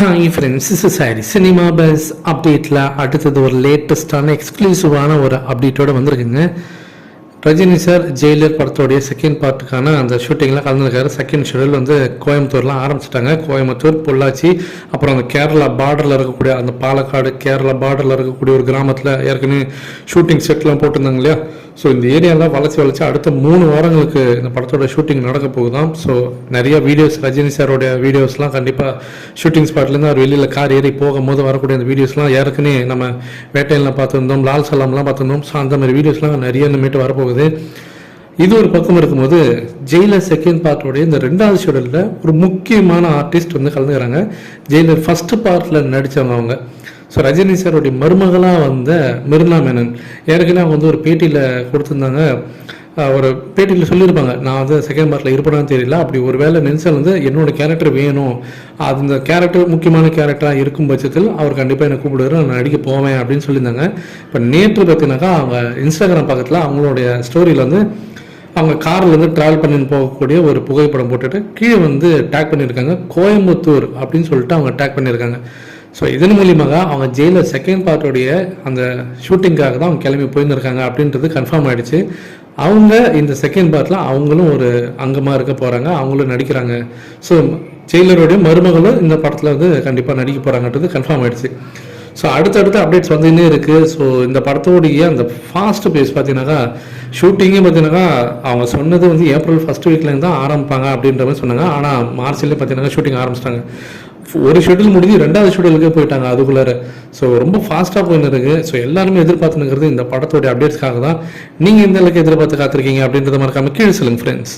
Hi friends, is sorry cinema bus அப்டேட்டில் அடுத்தது ஒரு லேட்டஸ்டான எக்ஸ்க்ளூசிவான ஒரு அப்டேட்டோடு வந்திருக்குங்க. ரஜினி சார் ஜெயிலர் படத்தோடைய செகண்ட் பார்ட்டுக்கான அந்த ஷூட்டிங்லாம் கலந்துருக்காரு. செகண்ட் ஷெடியூல் வந்து கோயம்புத்தூர்லாம் ஆரம்பிச்சிட்டாங்க. கோயம்புத்தூர், பொள்ளாச்சி, அப்புறம் அந்த கேரளா பார்டரில் இருக்கக்கூடிய அந்த பாலக்காடு கேரளா பார்டரில் இருக்கக்கூடிய ஒரு கிராமத்தில் ஏற்கனவே ஷூட்டிங் செட்லாம் போட்டிருந்தாங்க இல்லையா. ஸோ இந்த ஏரியாலாம் வளைச்சி அடுத்த 3 வாரங்களுக்கு இந்த படத்தோட ஷூட்டிங் நடக்க போகுதான். ஸோ நிறைய வீடியோஸ், ரஜினி சாரோடைய வீடியோஸ்லாம் கண்டிப்பாக ஷூட்டிங் ஸ்பாட்லேருந்து அவர் வெளியில் கார் ஏறி போகும்போது வரக்கூடிய அந்த வீடியோஸ்லாம் ஏற்கனவே நம்ம வேட்டையெல்லாம் பார்த்துருந்தோம், லால் சலாம்லாம் பார்த்துருந்தோம். ஸோ அந்த மாதிரி வீடியோஸ்லாம் நிறைய இனிமேட்டு வரப்போகுது. இது ஒரு பக்கம் இருக்கும்போது ஜெயிலர் செகண்ட் பார்ட்டோடைய இந்த 2வது ஷெடியூலில் ஒரு முக்கியமான ஆர்டிஸ்ட் வந்து கலந்துக்கிறாங்க. ஜெயிலர் ஃபஸ்ட்டு பார்ட்டில் நடித்தவங்க அவங்க. ஸோ ரஜினி சாரோடைய மருமகளாக வந்த மிர்னா மேனன் ஏற்கனவே அவங்க வந்து ஒரு பேட்டியில் கொடுத்துருந்தாங்க. ஒரு பேட்டியில் சொல்லியிருப்பாங்க, நான் வந்து செகண்ட் பார்ட்டில் இருப்பேனான்னு தெரியல, அப்படி ஒரு வேளை நெல்சன் வந்து என்னோடய கேரக்டர் வேணும், அந்த கேரக்டர் முக்கியமான கேரக்டராக இருக்கும் பட்சத்தில் அவர் கண்டிப்பாக என்னை கூப்பிடுவார், நான் நடிக்க போவேன் அப்படின்னு சொல்லியிருந்தாங்க. இப்போ நேற்று பார்த்தீங்கன்னாக்கா அவங்க இன்ஸ்டாகிராம் பக்கத்தில் அவங்களுடைய ஸ்டோரியில் வந்து அவங்க காரில் வந்து ட்ராவல் பண்ணி போகக்கூடிய ஒரு புகைப்படம் போட்டுட்டு கீழே வந்து டேக் பண்ணியிருக்காங்க, கோயம்புத்தூர் அப்படின்னு சொல்லிட்டு அவங்க டேக் பண்ணியிருக்காங்க. ஸோ இதன் மூலியமாக அவங்க ஜெயிலர் செகண்ட் பார்ட்டோடைய அந்த ஷூட்டிங்காக தான் அவங்க கிளம்பி போயிருந்துருக்காங்க அப்படின்றது கன்ஃபார்ம் ஆகிடுச்சு. அவங்க இந்த செகண்ட் பார்ட்டில் அவங்களும் ஒரு அங்கமாக இருக்க போகிறாங்க, அவங்களும் நடிக்கிறாங்க. ஸோ ஜெயிலருடைய மருமகளும் இந்த படத்தில் வந்து கண்டிப்பாக நடிக்க போகிறாங்கன்றது கன்ஃபார்ம் ஆகிடுச்சு. ஸோ அடுத்தடுத்த அப்டேட்ஸ் வந்துன்னே இருக்குது. ஸோ இந்த படத்தோடைய அந்த ஃபாஸ்ட் பேஸ் பார்த்தீங்கன்னாக்கா ஷூட்டிங்கே பார்த்தீங்கன்னாக்கா அவங்க சொன்னது வந்து ஏப்ரல் ஃபஸ்ட் வீக்லேருந்து தான் ஆரம்பிப்பாங்க அப்படின்ற மாதிரி சொன்னாங்க. ஆனால் மார்ச்லேயே பார்த்தீங்கன்னா ஷூட்டிங் ஆரம்பிச்சிட்டாங்க. ஒரு ஷெடியூல் முடிஞ்சு 2வது ஷெடியூலுக்கே போயிட்டாங்க அதுக்குள்ளார. ஸோ ரொம்ப ஃபாஸ்ட்டாக போயின்னு இருக்குது. ஸோ எல்லாருமே எதிர்பார்த்துனுங்கிறது இந்த படத்தோடைய அப்டேட்ஸ்க்காக தான். நீங்கள் எந்த அளவுக்கு எதிர்பார்த்து காத்திருக்கீங்க அப்படின்றத மறக்காம கீழே சொல்லுங்கள் ஃப்ரெண்ட்ஸ்.